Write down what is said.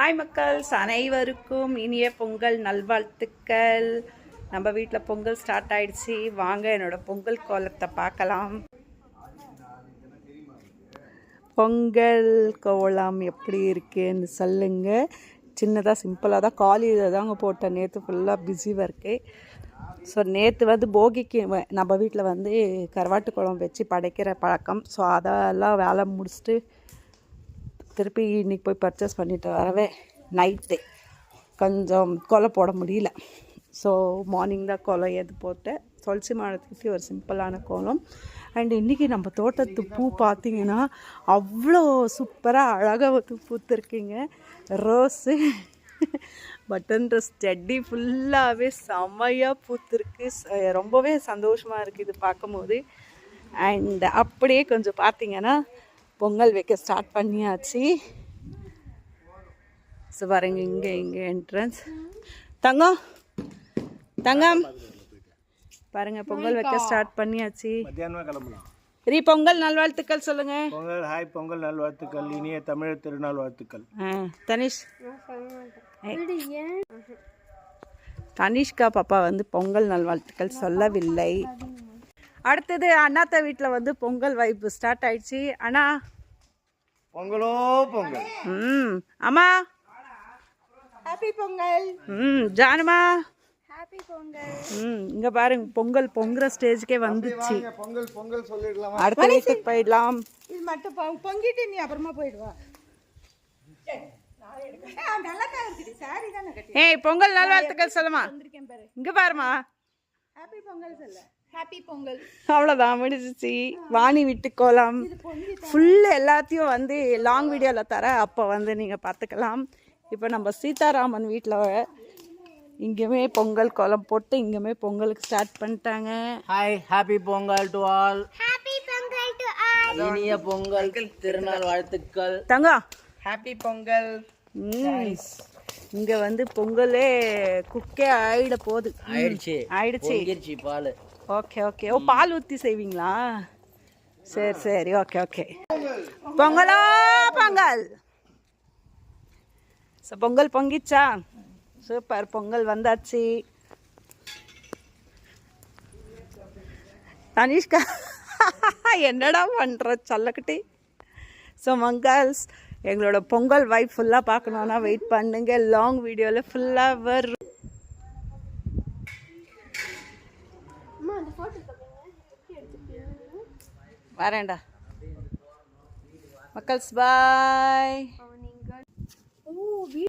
Hi மக்கள்ஸ், அனைவருக்கும் இனிய பொங்கல் நல்வாழ்த்துக்கள். நம்ம வீட்டில் பொங்கல் ஸ்டார்ட் ஆயிடுச்சு. வாங்க என்னோட பொங்கல் கோலத்தை பார்க்கலாம். பொங்கல் கோலம் எப்படி இருக்குன்னு சொல்லுங்க. சின்னதாக சிம்பிளாக தான் காலையில் தாங்க போட்டேன். நேற்று ஃபுல்லாக பிஸியாக இருக்கு. ஸோ நேற்று போகிக்கு நம்ம வீட்டில் கருவாட்டு குழம்பு வச்சு படைக்கிற பழக்கம். ஸோ அதெல்லாம் வேலை முடிச்சுட்டு திருப்பி இன்றைக்கி போய் பர்ச்சேஸ் பண்ணிட்டு வரவே நைட்டு கொஞ்சம் கோலம் போட முடியல. ஸோ மார்னிங் தான் கோலம் எது போட்டேன். துளசி மாடத்துக்கு ஒரு சிம்பிளான கோலம். அண்ட் இன்றைக்கி நம்ம தோட்டத்து பூ பார்த்திங்கன்னா அவ்வளோ சூப்பராக அழகாக பூத்துருக்குங்க. ரோஸு பட்டன் ரோஸ் செடி ஃபுல்லாகவே செம்மையாக பூத்துருக்கு. ரொம்பவே சந்தோஷமாக இருக்குது இது பார்க்கும்போது. அண்ட் அப்படியே கொஞ்சம் பார்த்திங்கன்னா பொங்கல் வைக்க ஸ்டார்ட் பண்ணியாச்சு. ஸோ பாருங்க, இங்கே என்ட்ரன்ஸ் தங்கம் பாருங்க, பொங்கல் வைக்க ஸ்டார்ட் பண்ணியாச்சு. பொங்கல் நல்வாழ்த்துக்கள் சொல்லுங்க. பொங்கல் ஹாய், பொங்கல் நல்வாழ்த்துக்கள், இனிய தமிழர் திருநாள் வாழ்த்துக்கள். தனிஷ் தனிஷ்கா பாப்பா பொங்கல் நல்வாழ்த்துக்கள் சொல்லவில்லை. அடுத்தது அண்ணாத்த வீட்டில் பொங்கல் வைப்பு ஸ்டார்ட் ஆயிடுச்சு. அண்ணா பொங்கலோ பொங்கல். அம்மா ஹாப்பி பொங்கல். ஜானுமா ஹாப்பி பொங்கல். இங்க பாருங்க, பொங்கல் பொங்குற ஸ்டேஜ்க்கே வந்துச்சு. பொங்கல் பொங்கல் சொல்லிடலாம். அடுத்த வீட்டுக்கு போயிடலாம். இது மட்டும் பொங்கிட்டு நீ அப்புறமா போயிடுவா. ஏய், பொங்கல் நல்வாழ்த்துக்கள் சொல்லுமா. இங்க பாருமா, ஹாப்பி பொங்கல் சொல்ல. ஹாப்பி பொங்கல். அவ்வளோதான், முடிஞ்சிச்சு. வாணி விட்டு கோலம் ஃபுல்லு எல்லாத்தையும் லாங் வீடியோவில் தர, அப்போ நீங்கள் பார்த்துக்கலாம். இப்போ நம்ம சீதாராமன் வீட்டில் இங்கேயுமே பொங்கல் கோலம் போட்டு இங்கேயுமே பொங்கலுக்கு ஸ்டார்ட் பண்ணிட்டாங்க. Hi, happy Pongal to all. Happy Pongal to all. இனிய பொங்கல் திருநாள் வாழ்த்துக்கள். தங்கம் ஹாப்பி பொங்கல். இங்கே பொங்கலே குக்கே ஆயிட போகுது. ஆயிடுச்சு பால். Okay okay. ஓ, பால் ஊற்றி செய்வீங்களா? சரி ஓகே ஓகே. பொங்கலோ பொங்கல். ஸோ பொங்கல் பொங்கிச்சா? சூப்பர், பொங்கல் வந்தாச்சு. தனிஷ்கா என்னடா பண்ணுற சொல்லக்கிட்டே. ஸோ மங்கல்ஸ், எங்களோட பொங்கல் வைப் ஃபுல்லாக பார்க்கணுன்னா வெயிட் பண்ணுங்க. லாங் வீடியோவில் ஃபுல்லாக வரும். வரேன்டா மக்கள்ஸ், பாய்.